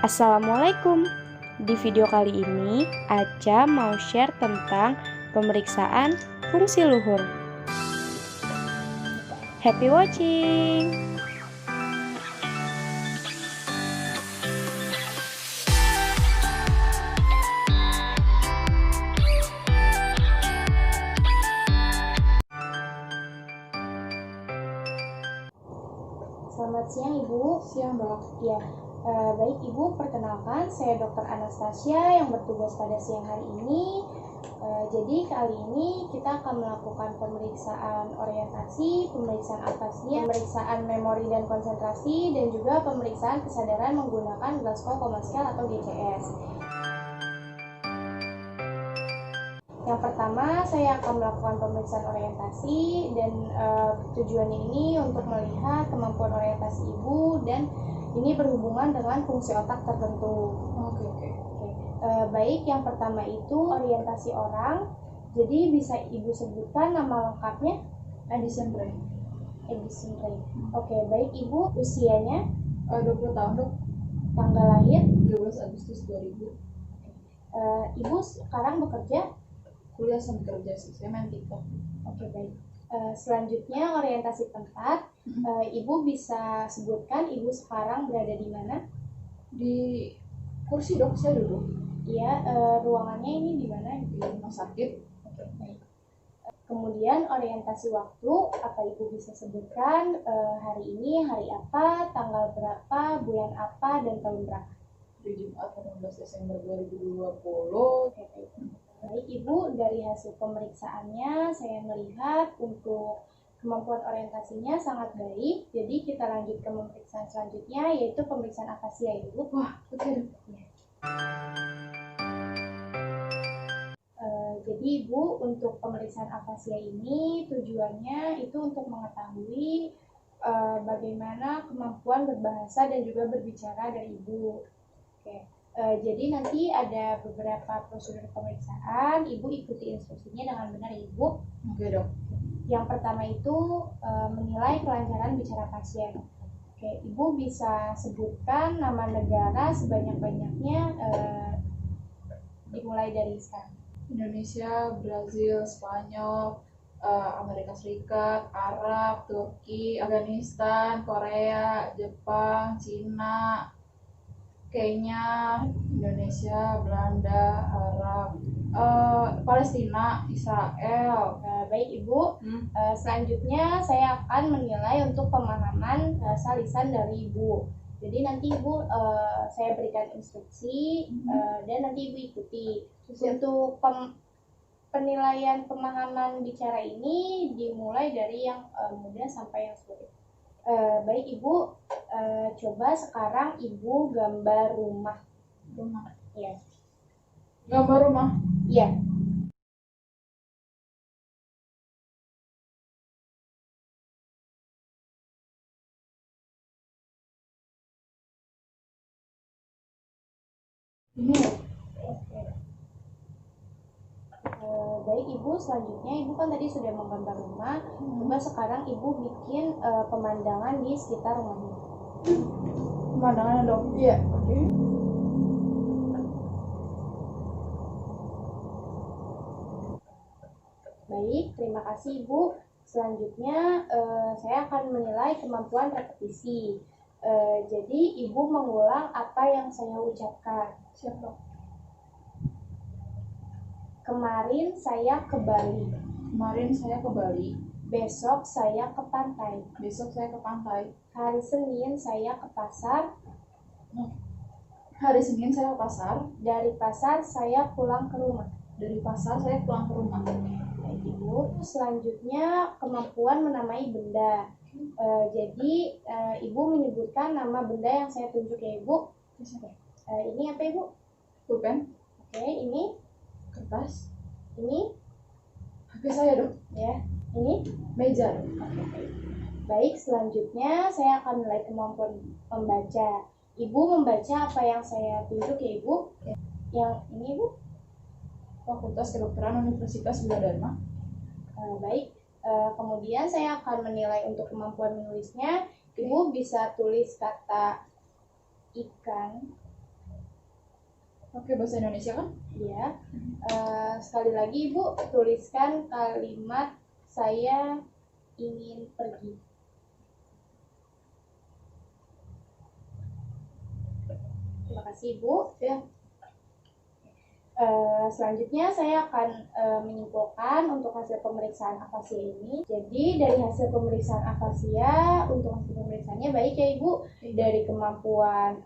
Assalamualaikum. Di video kali ini, Aca mau share tentang pemeriksaan fungsi luhur. Happy watching! Selamat siang Ibu. Siang Dok. Ya, baik Ibu, perkenalkan saya Dr. Anastasia yang bertugas pada siang hari ini. Jadi kali ini kita akan melakukan pemeriksaan orientasi, pemeriksaan afasia, pemeriksaan memori dan konsentrasi, dan juga pemeriksaan kesadaran menggunakan Glasgow Coma Scale atau GCS. Yang pertama, saya akan melakukan pemeriksaan orientasi dan tujuannya ini untuk melihat kemampuan orientasi Ibu dan ini berhubungan dengan fungsi otak tertentu. Oke. Baik, yang pertama itu orientasi orang. Jadi bisa Ibu sebutkan nama lengkapnya? Edison Ray. Edison Ray. Oke, baik Ibu, usianya? 20 tahun Dok. Tanggal lahir? 13 Agustus 2000. Ibu sekarang bekerja? Kuliah sambil kerja sih, saya main TikTok. Oke, baik. Selanjutnya orientasi tempat. Ibu bisa sebutkan Ibu sekarang berada di mana? Di kursi Dok, saya duduk. Iya, ruangannya ini di mana? Di rumah sakit. Oke, baik. Kemudian orientasi waktu, apa Ibu bisa sebutkan hari ini, hari apa, tanggal berapa, bulan apa, dan tahun berapa? Di Jumat 18 Desember 2020. Oke, baik. Baik Ibu, dari hasil pemeriksaannya saya melihat untuk kemampuan orientasinya sangat baik. Jadi kita lanjut ke pemeriksaan selanjutnya, yaitu pemeriksaan afasia Ibu. Wah, oke. Ya. Jadi Ibu, untuk pemeriksaan afasia ini tujuannya itu untuk mengetahui bagaimana kemampuan berbahasa dan juga berbicara dari Ibu. Oke. Jadi nanti ada beberapa prosedur pemeriksaan, Ibu ikuti instruksinya dengan benar Ibu. Oke Dok. Yang pertama itu menilai kelancaran bicara pasien. Oke, Ibu bisa sebutkan nama negara sebanyak-banyaknya dimulai dari sekarang. Indonesia, Brazil, Spanyol, Amerika Serikat, Arab, Turki, Afghanistan, Korea, Jepang, Cina, Kenya, Indonesia, Belanda, Arab, Palestina, Israel. Baik Ibu, selanjutnya saya akan menilai untuk pemahaman bahasa lisan dari Ibu. Jadi nanti Ibu saya berikan instruksi dan nanti Ibu ikuti. Untuk penilaian pemahaman bicara ini dimulai dari yang mudah sampai yang sulit. Baik Ibu, coba sekarang Ibu gambar rumah. Rumah. Iya. Gambar rumah. Iya. Ini ya. Baik Ibu, selanjutnya Ibu kan tadi sudah menggambar rumah. Coba sekarang Ibu bikin pemandangan di sekitar rumahnya. Pemandangan Dok. Iya. Oke. Baik, terima kasih Ibu. Selanjutnya saya akan menilai kemampuan repetisi. Jadi Ibu mengulang apa yang saya ucapkan. Siap Dok. Kemarin saya ke Bali. Kemarin saya ke Bali. Besok saya ke pantai. Besok saya ke pantai. Hari Senin saya ke pasar. Hari Senin saya ke pasar. Dari pasar saya pulang ke rumah. Dari pasar saya pulang ke rumah. Baik Ibu. Selanjutnya kemampuan menamai benda. Jadi Ibu menyebutkan nama benda yang saya tunjuk ya Ibu. Ini apa Ibu? Pulpen. Oke, ini Kertas. ini HP saya Dok. ya, ini Meja. baik. Selanjutnya saya akan nilai kemampuan membaca. Ibu membaca apa yang saya tunjuk ya Ibu. Yang ini Ibu. Fakultas Kedokteran Universitas Bina Dharma. Baik. Kemudian saya akan menilai untuk kemampuan menulisnya. Ibu bisa tulis kata ikan Oke, bahasa Indonesia kan? Iya. Sekali lagi Ibu tuliskan kalimat saya ingin pergi. Terima kasih Ibu. Ya. Selanjutnya saya akan menyimpulkan untuk hasil pemeriksaan afasia ini. Jadi dari hasil pemeriksaan afasia, untuk hasil pemeriksaannya baik ya Ibu, dari kemampuan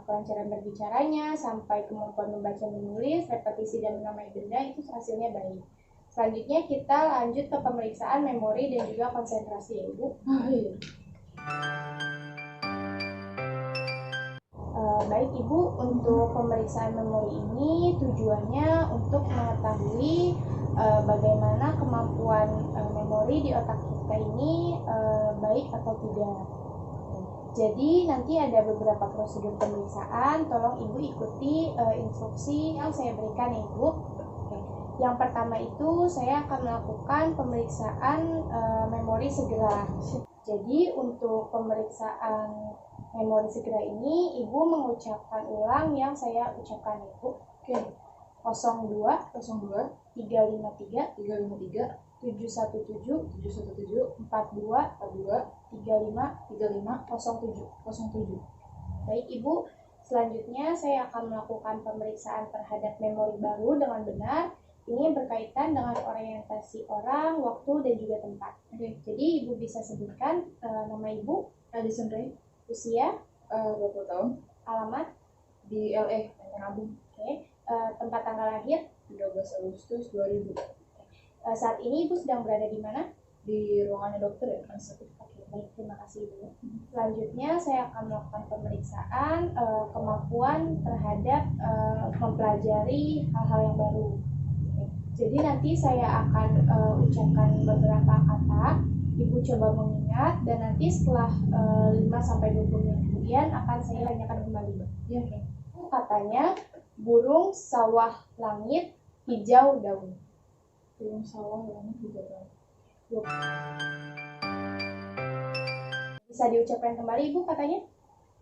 kelancaran berbicaranya sampai kemampuan membaca menulis, repetisi dan menamai benda itu hasilnya baik. Selanjutnya kita lanjut ke pemeriksaan memori dan juga konsentrasi ya Ibu. Iya. Baik Ibu, untuk pemeriksaan memori ini tujuannya untuk mengetahui bagaimana kemampuan memori di otak kita ini baik atau tidak. Jadi nanti ada beberapa prosedur pemeriksaan, tolong Ibu ikuti instruksi yang saya berikan ya Ibu. Yang pertama itu saya akan melakukan pemeriksaan memori segera. Jadi untuk pemeriksaan memori segera ini, Ibu mengucapkan ulang yang saya ucapkan Ibu. Oke. 02 02 353 353 717 717 42 42 35 35 07. 07. Baik Ibu, selanjutnya saya akan melakukan pemeriksaan terhadap memori baru dengan benar. Ini berkaitan dengan orientasi orang, waktu, dan juga tempat. Oke. Jadi Ibu bisa sebutkan nama Ibu, Addison Ray, usia, 20 tahun, alamat, di LA, Lenteng Agung, tempat tanggal lahir. 13 Agustus 2000. Saat ini Ibu sedang berada di mana? Di ruangannya dokter ya, kan? Oke, baik, terima kasih Ibu. Selanjutnya saya akan melakukan pemeriksaan kemampuan terhadap mempelajari hal-hal yang baru. Jadi nanti saya akan ucapkan beberapa kata, Ibu coba mengingat, dan nanti setelah 5-20 menit kemudian akan saya tanyakan kembali. Ya. Katanya burung sawah langit hijau daun. Burung sawah langit hijau daun. Bisa diucapkan kembali Ibu katanya?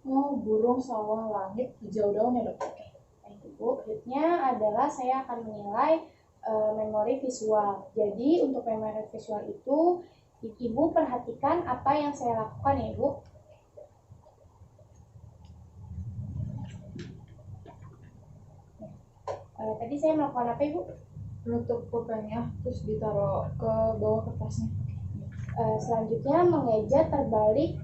Oh, burung sawah langit hijau daun ya dok? Baik Ibu, berikutnya adalah saya akan menilai memori visual. Jadi untuk memori visual itu Ibu perhatikan apa yang saya lakukan ya Ibu. Tadi saya melakukan apa Ibu? Menutup pulpennya, terus ditaruh ke bawah kertasnya. Selanjutnya mengeja terbalik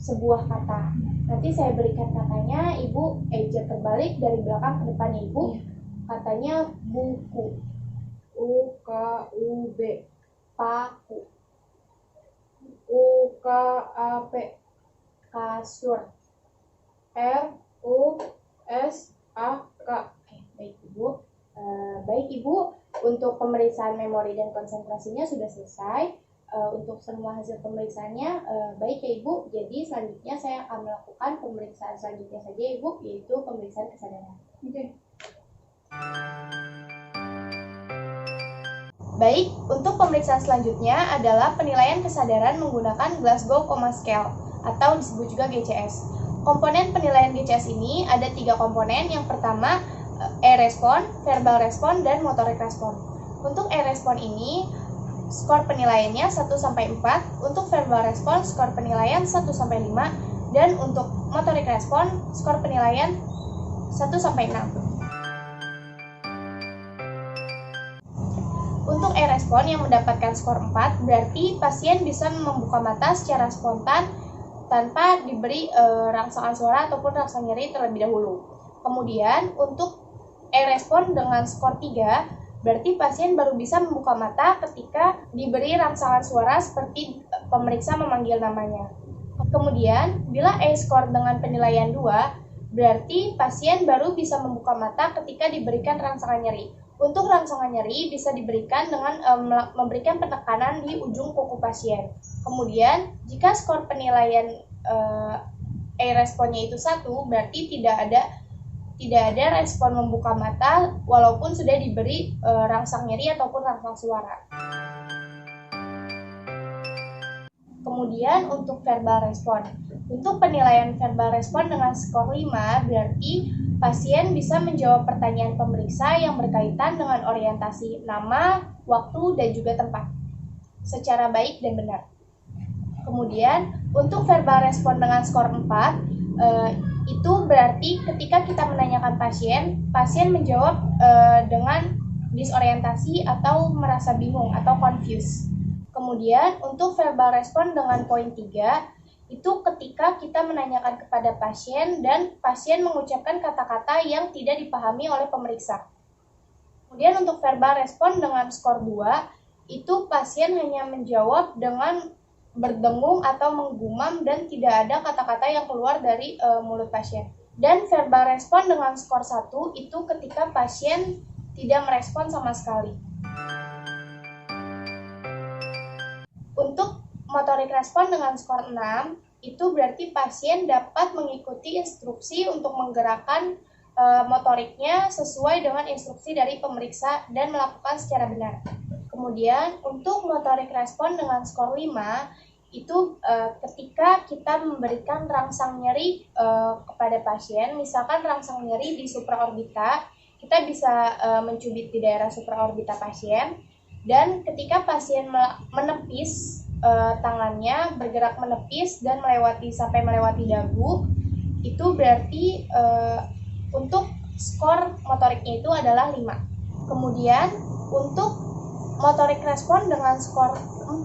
sebuah kata. Nanti saya berikan katanya, Ibu eja terbalik dari belakang ke depan Ibu. Katanya buku, UKUB, paku, UKAP, kasur. RUSAK. Oke, baik Ibu. Baik Ibu, untuk pemeriksaan memori dan konsentrasinya sudah selesai. Untuk semua hasil pemeriksaannya baik ya Ibu. Jadi selanjutnya saya akan melakukan pemeriksaan selanjutnya saja Ibu, yaitu pemeriksaan kesadaran. Oke. Baik, untuk pemeriksaan selanjutnya adalah penilaian kesadaran menggunakan Glasgow Coma Scale atau disebut juga GCS. Komponen penilaian GCS ini ada 3 komponen. Yang pertama e-respon, verbal respon, dan motorik respon. Untuk e-respon ini skor penilaiannya 1-4, untuk verbal respon skor penilaian 1-5, dan untuk motorik respon skor penilaian 1-6. Untuk e-respon yang mendapatkan skor 4, berarti pasien bisa membuka mata secara spontan tanpa diberi rangsangan suara ataupun rangsang nyeri terlebih dahulu. Kemudian untuk e-respon dengan skor 3, berarti pasien baru bisa membuka mata ketika diberi rangsangan suara seperti pemeriksa memanggil namanya. Kemudian, bila e-skor dengan penilaian 2, berarti pasien baru bisa membuka mata ketika diberikan rangsangan nyeri. Untuk rangsangan nyeri bisa diberikan dengan memberikan penekanan di ujung kuku pasien. Kemudian, jika skor penilaian e-responnya itu 1, berarti tidak ada respon membuka mata walaupun sudah diberi rangsang nyeri ataupun rangsang suara. Kemudian untuk verbal respon. Untuk penilaian verbal respon dengan skor 5 berarti pasien bisa menjawab pertanyaan pemeriksa yang berkaitan dengan orientasi nama, waktu, dan juga tempat secara baik dan benar. Kemudian untuk verbal respon dengan skor 4 itu berarti ketika kita menanyakan pasien menjawab dengan disorientasi atau merasa bingung atau confused. Kemudian untuk verbal respon dengan poin 3 itu ketika kita menanyakan kepada pasien dan pasien mengucapkan kata-kata yang tidak dipahami oleh pemeriksa. Kemudian untuk verbal respon dengan skor 2, itu pasien hanya menjawab dengan berdengung atau menggumam dan tidak ada kata-kata yang keluar dari mulut pasien. Dan verbal respon dengan skor 1, itu ketika pasien tidak merespon sama sekali. Untuk motorik respon dengan skor 6, itu berarti pasien dapat mengikuti instruksi untuk menggerakkan motoriknya sesuai dengan instruksi dari pemeriksa dan melakukan secara benar. Kemudian untuk motorik respon dengan skor 5, itu ketika kita memberikan rangsang nyeri kepada pasien, misalkan rangsang nyeri di supraorbita, kita bisa mencubit di daerah supraorbita pasien, dan ketika pasien menepis tangannya, bergerak menepis dan sampai melewati dagu, itu berarti untuk skor motoriknya itu adalah 5. Kemudian untuk motorik respon dengan skor 4,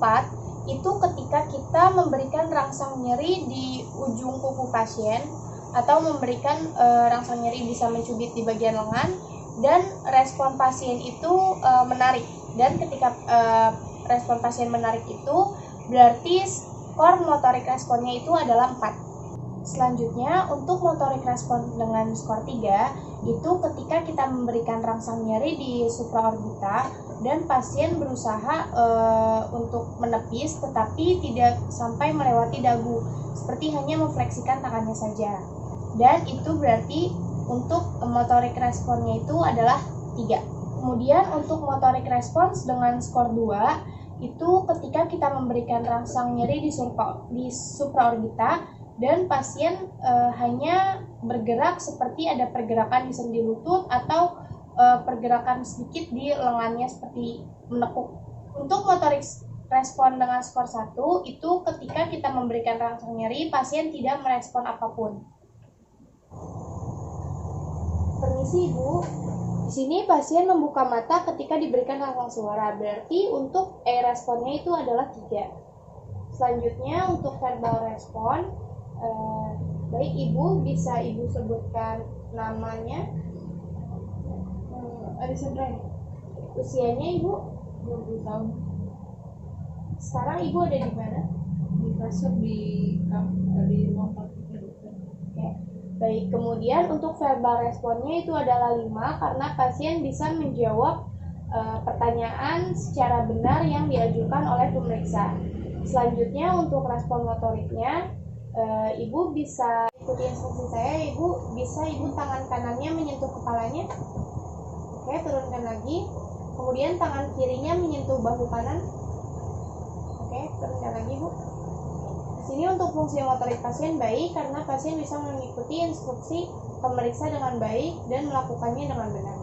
itu ketika kita memberikan rangsang nyeri di ujung kuku pasien atau memberikan rangsang nyeri bisa mencubit di bagian lengan dan respon pasien itu menarik. Dan ketika respon pasien menarik itu berarti skor motorik responnya itu adalah 4. Selanjutnya untuk motorik respon dengan skor 3, itu ketika kita memberikan rangsang nyeri di supraorbita dan pasien berusaha untuk menepis tetapi tidak sampai melewati dagu, seperti hanya memfleksikan tangannya saja. Dan itu berarti untuk motorik responnya itu adalah 3. Kemudian untuk motorik respons dengan skor 2, itu ketika kita memberikan rangsang nyeri di supraorbita dan pasien hanya bergerak seperti ada pergerakan di sendi lutut atau pergerakan sedikit di lengannya seperti menekuk. Untuk motorik respon dengan skor 1, itu ketika kita memberikan rangsang nyeri, pasien tidak merespon apapun. Permisi Ibu. Di sini pasien membuka mata ketika diberikan rangsang suara, berarti untuk responnya itu adalah 3. Selanjutnya untuk verbal respon, baik Ibu bisa Ibu sebutkan namanya. Alisandra. Usianya Ibu 20 tahun. Sekarang Ibu ada di mana? Di kasur di ruang praktiknya dokter. Oke. Baik, kemudian untuk verbal responnya itu adalah 5 karena pasien bisa menjawab pertanyaan secara benar yang diajukan oleh pemeriksa. Selanjutnya untuk respon motoriknya, Ibu bisa ikuti instruksi saya. Ibu tangan kanannya menyentuh kepalanya. Oke, turunkan lagi. Kemudian tangan kirinya menyentuh bahu kanan. Oke, turunkan lagi Bu. Di sini untuk fungsi motorik pasien baik karena pasien bisa mengikuti instruksi pemeriksa dengan baik dan melakukannya dengan benar.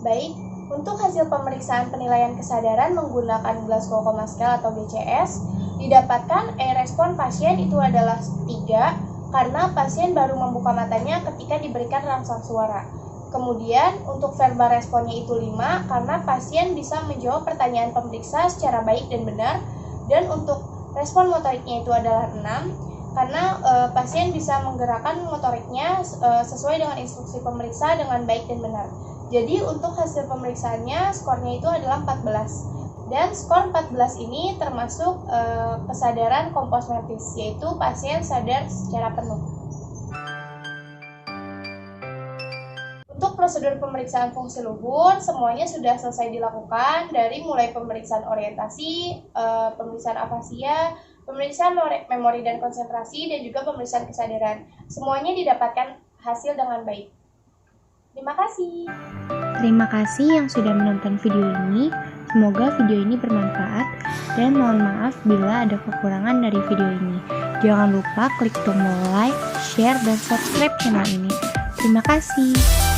Baik, untuk hasil pemeriksaan penilaian kesadaran menggunakan Glasgow Coma Scale atau GCS, didapatkan respon pasien itu adalah 3 karena pasien baru membuka matanya ketika diberikan rangsang suara. Kemudian untuk verbal responnya itu 5 karena pasien bisa menjawab pertanyaan pemeriksa secara baik dan benar. Dan untuk respon motoriknya itu adalah 6 karena pasien bisa menggerakkan motoriknya sesuai dengan instruksi pemeriksa dengan baik dan benar. Jadi untuk hasil pemeriksaannya skornya itu adalah 14. Dan skor 14 ini termasuk kesadaran komposmentis, yaitu pasien sadar secara penuh. Untuk prosedur pemeriksaan fungsi luhur, semuanya sudah selesai dilakukan dari mulai pemeriksaan orientasi, pemeriksaan afasia, pemeriksaan memori dan konsentrasi, dan juga pemeriksaan kesadaran. Semuanya didapatkan hasil dengan baik. Terima kasih. Terima kasih yang sudah menonton video ini. Semoga video ini bermanfaat dan mohon maaf bila ada kekurangan dari video ini. Jangan lupa klik tombol like, share, dan subscribe channel ini. Terima kasih.